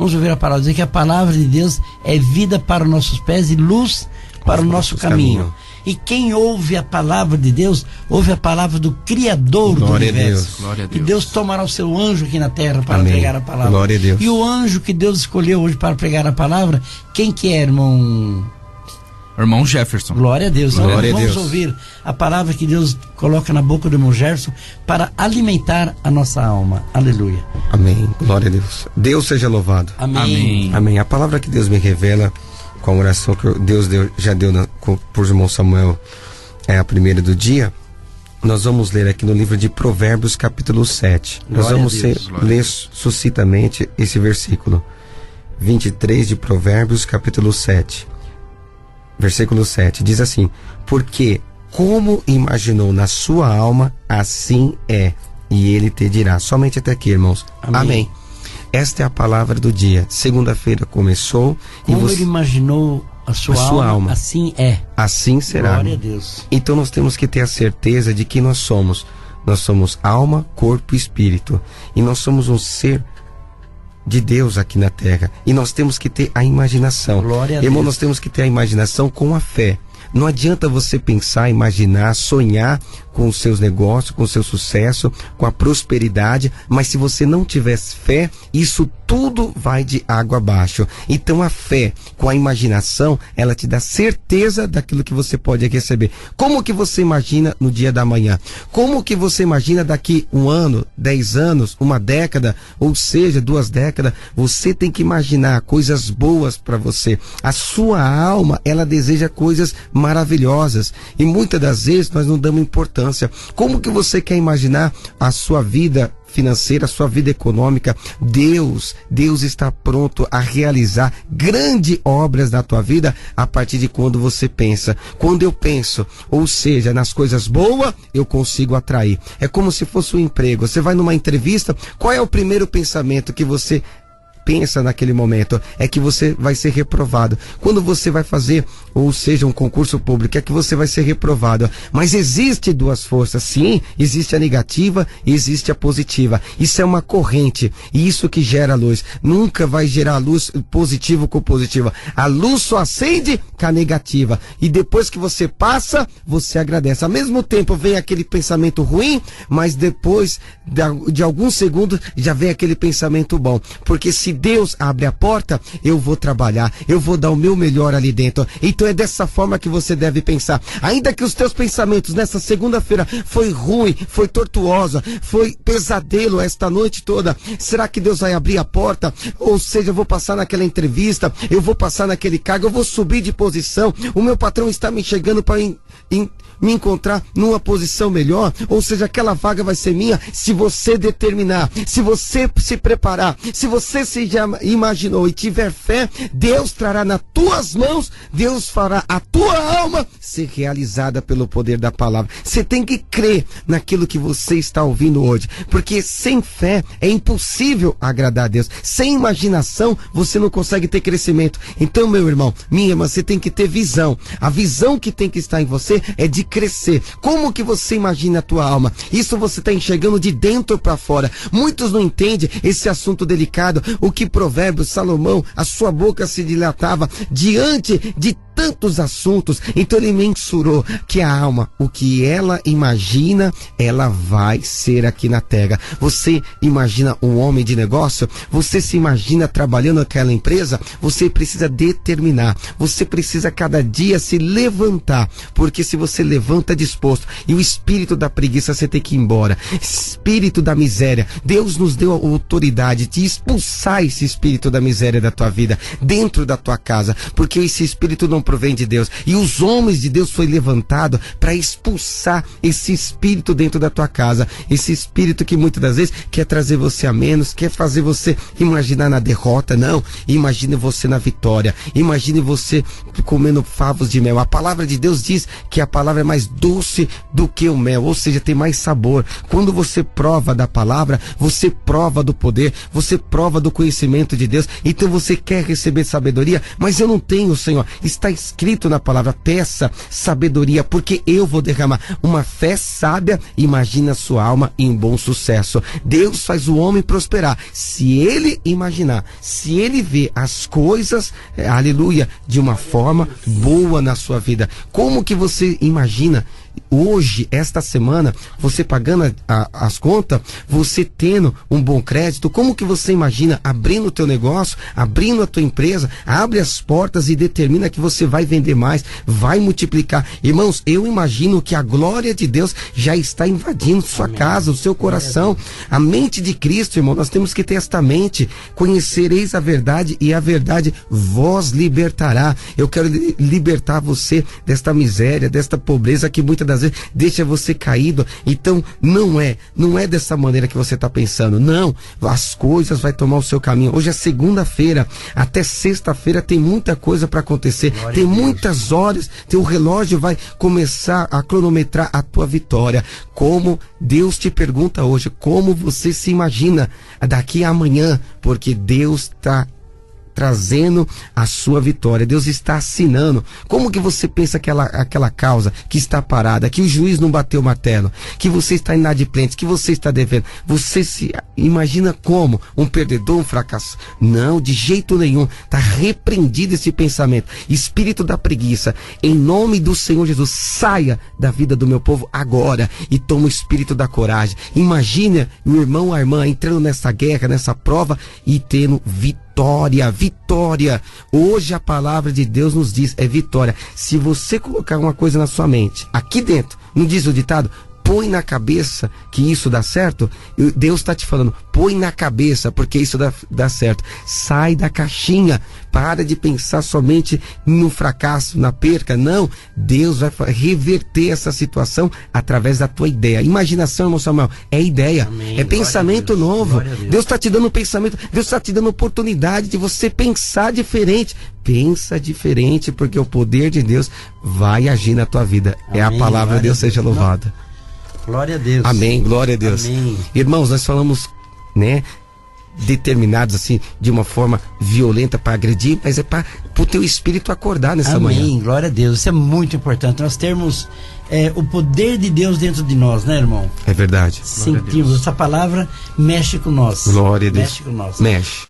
Vamos ouvir a palavra, dizer que a palavra de Deus é vida para os nossos pés e luz para o nosso caminho. E quem ouve a palavra de Deus, ouve a palavra do Criador do universo. Glória a Deus. E Deus tomará o seu anjo aqui na terra para Amém. pregar a palavra. Glória a Deus. E o anjo que Deus escolheu hoje para pregar a palavra, quem que é, irmão? Irmão Jefferson. Glória a Deus. Glória a Vamos Deus. ouvir a palavra que Deus coloca na boca do irmão Jefferson para alimentar a nossa alma. Aleluia. Amém. Glória a Deus. Deus seja louvado. Amém. Amém. A palavra que Deus me revela com a oração que Deus já deu por irmão Samuel, é a primeira do dia. Nós vamos ler aqui no livro de Provérbios, capítulo 7. Nós Glória vamos a Deus. ler sucintamente esse versículo 23 de Provérbios, capítulo 7. Versículo 7 diz assim: porque como imaginou na sua alma, assim é, e ele te dirá. Somente até aqui, irmãos. Amém. Esta é a palavra do dia. Segunda-feira começou. Como ele imaginou a sua alma, assim é. Assim será. Glória a Deus. Então nós temos que ter a certeza de que nós somos alma, corpo e espírito. E nós somos um ser de Deus aqui na terra. E nós temos que ter a imaginação. Glória a Irmão, Deus. nós temos que ter a imaginação com a fé. Não adianta você pensar, imaginar, sonhar com os seus negócios, com o seu sucesso, com a prosperidade, mas se você não tiver fé, isso tudo vai de água abaixo. Então a fé com a imaginação, ela te dá certeza daquilo que você pode receber. Como que você imagina no dia da manhã? Como que você imagina daqui 1 ano, 10 anos, 1 década, ou seja, 2 décadas? Você tem que imaginar coisas boas para você. A sua alma, ela deseja coisas maravilhosas. E muitas das vezes nós não damos importância. Como que você quer imaginar a sua vida financeira, a sua vida econômica? Deus está pronto a realizar grandes obras na tua vida a partir de quando você pensa. Quando eu penso, ou seja, nas coisas boas, eu consigo atrair. É como se fosse um emprego. Você vai numa entrevista, qual é o primeiro pensamento que você pensa naquele momento? É que você vai ser reprovado. Quando você vai fazer, ou seja, um concurso público, é que você vai ser reprovado. Mas existe 2 forças, sim, existe a negativa e existe a positiva. Isso é uma corrente, e isso que gera luz. Nunca vai gerar luz positivo com positiva. A luz só acende com a negativa, e depois que você passa, você agradece. Ao mesmo tempo vem aquele pensamento ruim, mas depois de alguns segundos já vem aquele pensamento bom, porque se Deus abre a porta, eu vou trabalhar, eu vou dar o meu melhor ali dentro. Então é dessa forma que você deve pensar. Ainda que os teus pensamentos nessa segunda-feira foi ruim, foi tortuosa, foi pesadelo esta noite toda, será que Deus vai abrir a porta? Ou seja, eu vou passar naquela entrevista, eu vou passar naquele cargo, eu vou subir de posição, o meu patrão está me enxergando para me encontrar numa posição melhor, ou seja, aquela vaga vai ser minha se você determinar, se você se preparar, se você se já imaginou e tiver fé, Deus trará nas tuas mãos, Deus fará a tua alma ser realizada pelo poder da palavra. Você tem que crer naquilo que você está ouvindo hoje, porque sem fé é impossível agradar a Deus. Sem imaginação você não consegue ter crescimento. Então, meu irmão, minha irmã, você tem que ter visão. A visão que tem que estar em você é de crescer. Como que você imagina a tua alma? Isso você está enxergando de dentro para fora. Muitos não entendem esse assunto delicado. O que Provérbios, Salomão, a sua boca se dilatava diante de tantos assuntos. Então ele mensurou que a alma, o que ela imagina, ela vai ser aqui na terra. Você imagina um homem de negócio? Você se imagina trabalhando naquela empresa? Você precisa determinar. Você precisa cada dia se levantar, porque se você levanta disposto, e o espírito da preguiça você tem que ir embora, espírito da miséria, Deus nos deu a autoridade de expulsar esse espírito da miséria da tua vida, dentro da tua casa, porque esse espírito não provém de Deus, e os homens de Deus foi levantado para expulsar esse espírito dentro da tua casa, esse espírito que muitas das vezes quer trazer você a menos, quer fazer você imaginar na derrota. Não, imagine você na vitória, imagine você comendo favos de mel. A palavra de Deus diz que a palavra é mais doce do que o mel, ou seja, tem mais sabor. Quando você prova da palavra, você prova do poder, você prova do conhecimento de Deus. Então você quer receber sabedoria, mas eu não tenho, Senhor. Está escrito na palavra, peça sabedoria, porque eu vou derramar. Uma fé sábia imagina sua alma em bom sucesso. Deus faz o homem prosperar. Se ele imaginar, se ele vê as coisas, aleluia, de uma forma boa na sua vida. Como que você imagina hoje, esta semana, você pagando as contas, você tendo um bom crédito? Como que você imagina abrindo o teu negócio, abrindo a tua empresa, abre as portas e determina que você vai vender mais, vai multiplicar? Irmãos, eu imagino que a glória de Deus já está invadindo sua casa, o seu coração, a mente de Cristo, irmão. Nós temos que ter esta mente. Conhecereis a verdade e a verdade vos libertará. Eu quero libertar você desta miséria, desta pobreza que muitas das vezes deixa você caído. Então não é dessa maneira que você está pensando, não. As coisas vai tomar o seu caminho. Hoje é segunda-feira, até sexta-feira tem muita coisa para acontecer. Glória tem muitas horas, teu relógio vai começar a cronometrar a tua vitória. Como Deus te pergunta hoje, como você se imagina daqui a amanhã, porque Deus está trazendo a sua vitória. Deus está assinando. Como que você pensa aquela causa que está parada, que o juiz não bateu o martelo, que você está inadimplente, que você está devendo? Você se imagina como um perdedor, um fracasso? Não, de jeito nenhum. Está repreendido esse pensamento. Espírito da preguiça, em nome do Senhor Jesus, saia da vida do meu povo agora e toma o espírito da coragem. Imagina o irmão ou a irmã entrando nessa guerra, nessa prova e tendo vitória. Hoje a palavra de Deus nos diz, é vitória. Se você colocar uma coisa na sua mente, aqui dentro, não diz o ditado, põe na cabeça que isso dá certo, Deus está te falando, põe na cabeça, porque isso dá certo. Sai da caixinha, para de pensar somente no fracasso, na perca. Não, Deus vai reverter essa situação através da tua ideia. Imaginação, irmão Samuel, é ideia. Amém. É pensamento novo. Deus está te dando um pensamento, Deus está te dando oportunidade de você pensar diferente. Pensa diferente, porque o poder de Deus vai agir na tua vida. Amém. É a palavra de Deus, seja louvada. Glória a Deus. Amém, glória a Deus. Amém. Irmãos, nós falamos, determinados assim, de uma forma violenta para agredir, mas é para o teu espírito acordar nessa manhã. Amém, glória a Deus. Isso é muito importante. Nós termos o poder de Deus dentro de nós, né, irmão? É verdade. Sentimos, essa palavra mexe com nós. Glória a Deus. Mexe com nós. Mexe.